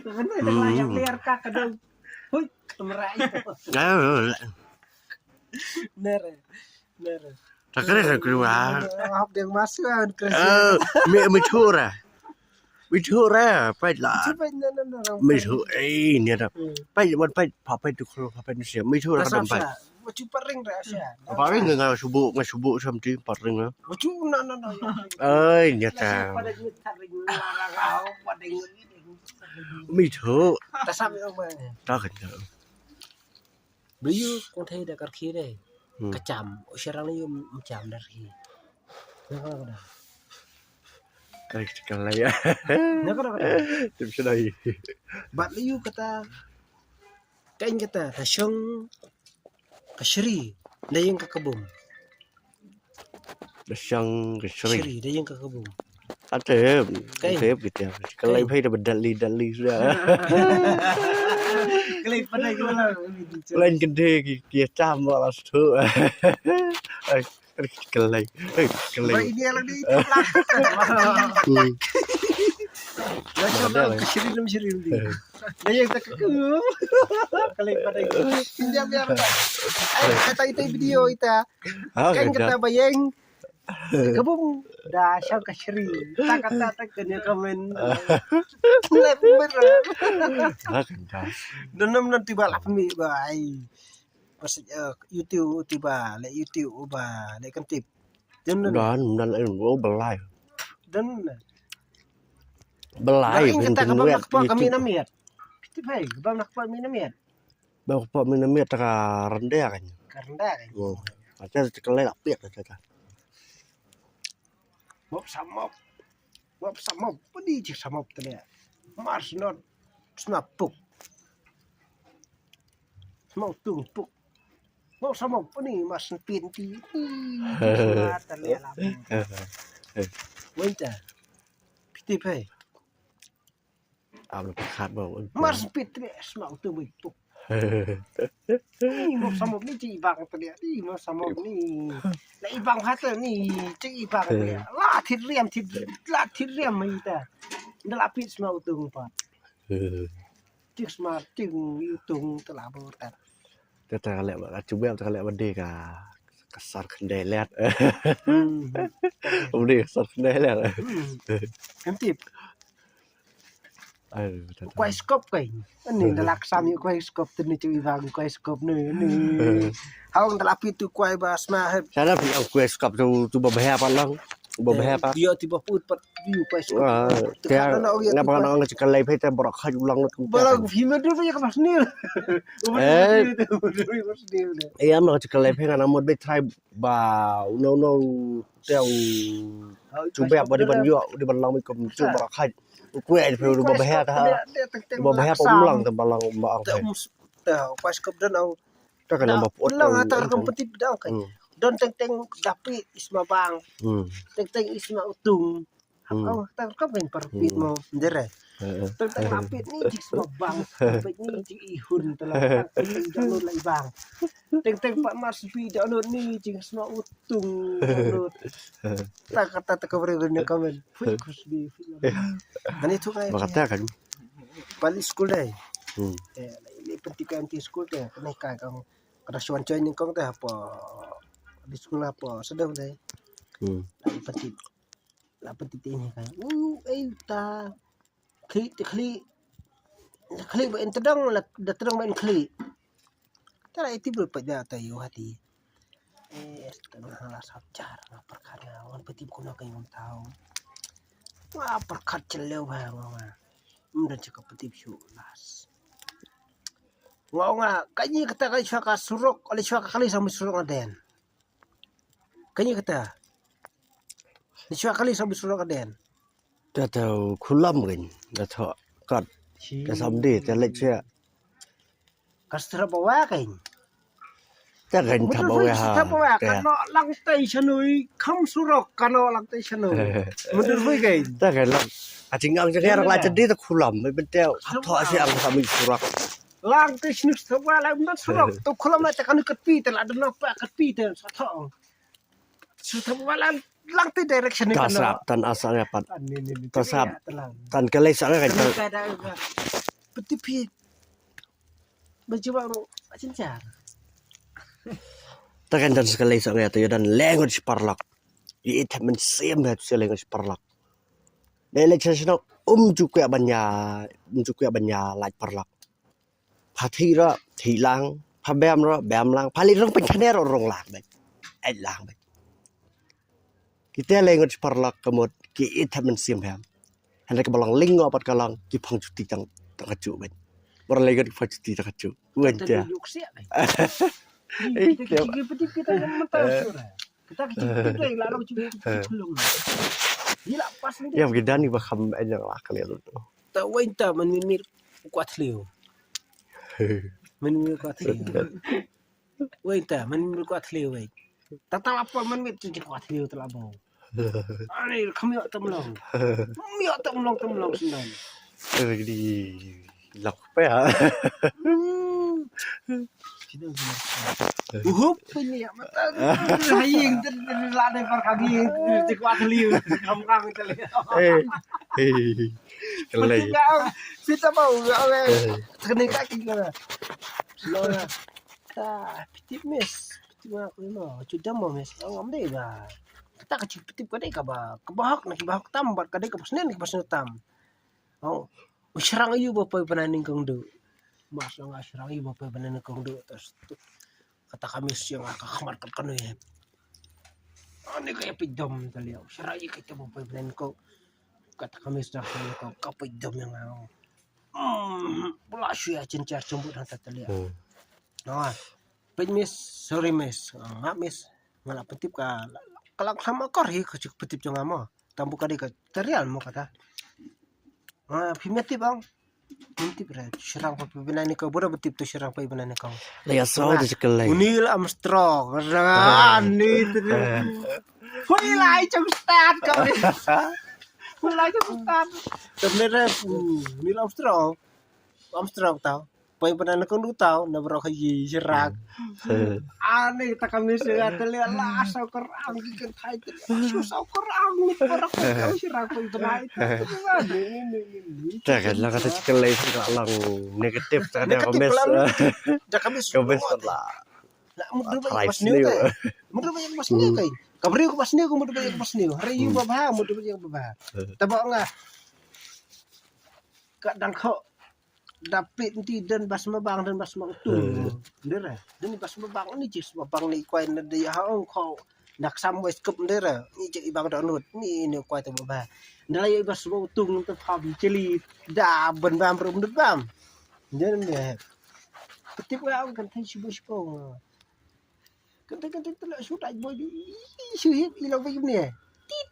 Bener dah yang liar kak kadang. Hui, temerai. Bener. Bener. Tak kena keluar. Học đường masuk kan.ไม่ถูกอ่ะไม่ถูกอ่ะไปละ Cobaไม่ถูกเนี่ยนะไปวันไปพอไปทุกคนพอไปเสียไม่ถูกแล้วก็ไป Baju pering rahsia. paling nggak subuh sampai paling lah Baju no. nyata Pada nyutar ring larang pada ngene. ไม่ถูก Ta sampai ông bà. đó kan kan Beliau con thấy đã cắt khí đây. Kecam, sekarang ini macam dari. Nak đây kan lah ya tim sedai Bat liu kata kain kata tasyong kasri dayang ka kebum. dasang kesering Kasri dayang ka kebum. ada gitu ya kalau lebih ada dali sudah Kelip pada gimana? lain gede kia cam lah tu kelai Baik dia lagi lah. Macam kasri dalam kasri ni. Dayang ka kebum. Kelip pada gimana? Pinjam biar. Kata itu video ita. Kan kata bayang kebum dah syang kasri. Tak kata tak kena komen. Lebar. kan Danam nanti balap mi bai. Pas YouTube tiba, le YouTube ba, le kentip. Dan dan belai dan. belai Kita kabam nakpa kami namiat. Piti bai, kabam nakpa kami namiat. bawa pak minumnya tak rendah kan Karena kan. ada kelai lah piak kata Mop samop. Pedi cik samop tu dia. Mars not snapuk. Mau tumpuk. Mau samop ni mas pinti. Terlihat lah. Winter. Piti bai.เอาไปคาดบอก Mars pitri mau tumpuk. Ni mau samop ni cik bang tu dia. Ni mau samop ni. Lah ibang hata ni cik ibang tu dia. Lah thit riam mai ta. Dah lapis mau tumpuk. Cik smart cik YouTube telah berkat. แต่แต่แหละว่าจุแบบแต่แหละวันเด็กอ่ะกษัตริย์คันเดแลดวันเด็กกษัตริย์คันเดแลด Kentip เออ quay scope kai. Ni dah laksam ni quay scope tu ni cik ibang quay scope ni. Hang dah lapis tu quay bas mah. ใช่แล้วผมเอาเกวสกับตัวบ่แพ้ปันลังบ่แพ้ปัน Dia tiba put pat view quay scope. แต่งับน้องจะกันเลยเพื่อจะบอกเขาอยู่ลังรถ Balang film tu punya kepas ni. Eh anoจะกันเลยเพื่อนำหมดไปทายบ่าวโนเจ้าจุแบบบ่ได้บันยั่วได้บันลังไม่กลมจุบอกเขาเกวเพื่อบ่แพ้taบ่แพ้ปมลังแต่บันลังบ่เอาไป Quay scope dan au. ก็กันบ่ปวด Lang atar kompetip dah kai. Don teng dapi isma bang. อืม Teng isma utung. Oh, tak kau main perpit mau ndere. Teng lapit ni cik semua bang. Lapit ni cik ihun telah jalur lai bang. Teng Pak Mas Vi download ni cik semua utung download. Tak kata tak kau beri komen. Fokus di film. Ani tu kai. Bakatnya kan Balik school dai. Ini penting kan di school dai. Kena kai kau. Kada suan coy ni kau teh apa di sekolah apa sedang dai. Penting. Lah penting ini kan. Ta klik ba intedang la datang ba klik. Tara itu berpada tayo hati. Tengah hala sacar perkara wan penting kuna kayo tahu. Wah perkat celeu ba ngwa. Mudah cakap penting syulas. Ngwa kayaknya kata kali syaka suruk oleh syaka kali sama suruk aden. Kayaknya kata syaka kali sama suruk aden. จะเท่าคุณล่ำกันจะเท่ากัดจะสำดีจะเล็กเชื่อ Kastra bawa kan. จะเห็นทำเอาไว้ฮะ Bawa kan lang tay sanoi kham surok kan lang tay sanoi. Mundur hui kan. จะเห็นล่ำอาจจะงังจะแค่รักลายจะดีแต่คุณล่ำไม่เป็นเจ้าทอดเสียงทำมีสุรัก Lang tay sinus tawa lang mundur surok. Tu khulam na kan kat tel ada napa kat tel satong. Sutawa lang tay direction ni ตา kan. สาบตันอาสาเนี่ยปัด Ni. Tasap. ตันกันเลยสักกัน Kada petipit berjuang cincar Takan dan sekali sangat tu dan lengot separlak. Itu men sim hat lengot separlak. Election no juga banya laj parlak. Phathira thilang phabem ro bem lang phali rong pen khane ro rong lak bai. Ai lang bai. Kita lengot separlak kemot ki itu men sim ham. Hendak kebalang lingo pat kalang ki phang cuti tang kaju bai. Bar lengot phang cuti tang kaju. Wajah. Kita petipit mentau surah. Kita kecil lah orang cuci belum. Gila pas ni. Ya begitu ni bakam aja lah kalian tu. Tak wainta menimir kuat liu. Menimir kuat liu. Wainta menimir kuat liu wait. Tatang apa menimir cuci kuat liu telah bau. Ani kami tak temlong. Kami tak temlong senang. Di lak apa ya? Uhup ini ya mata haying lada perkagi kuat liu. Kamu terlihat. Kelai. Kita mau kena kaki kena. Slow lah. Petit mes. Petit aku ni mah. Cuda mau mes. Ngam deh bah. Kita kecil petit kadai kaba. Kebahak nak kebahak tam. Bat kadai kepasnen tam. Oh. Serang ayu bapa penaning kong do. Mas nga serang ayu bapa penaning kong do. Terus kata kami siang akakamar kan ya. Ani kaya pidom taliaw. Serang ayu kita bapa penaning kong. Kata kami sudah kau kapidom yang mau. Pula siya cincar cumbut hantar taliaw. Nah, mis sorry mis. Ngak mis. Ngala petip ka. Kalau sama kor hi kecik petip jo ngamo. Tambu kadi ka terial mo kata. Pimeti bang. Pimeti berat. Serang pa pibinani ko. Bura betip tu serang pa pibinani ko. Laya so di sekelai. Unil Armstrong. Ni tu. Hui lai trong start kau. Hui lai trong start. Sebenarnya Unil Armstrong tahu. Pa pibinani ko tahu. Nabro kayi serang. Ani tak kami sudah terlihat lah saukar angin kai terlihat saukar angin orang kau serang pun terlihat. Jangan lah kata sekelai lang negatif ada komes. Dah kami Komes lah. Nak mudah banyak pas new kan? Mudah banyak pas new kan? Kabri ko pas new ko mudah banyak pas new. Hari ini babah mudah banyak babah. Tabak ngah. Kadang kau dapit nanti dan bas mabang dan bas mautu. Ndera. Dan bas mabang ni jis mabang ni kuai na dia hang kau nak sampai skup ndera. Ni je ibang download. Ni kuai tu babah. Ndala ya bas mautu tu pham celi da ben bam rum bam. Jadi ni. Ketip wa kan thai sibo. Kan telak sudah boy. Syuhib ilau begini. Tit.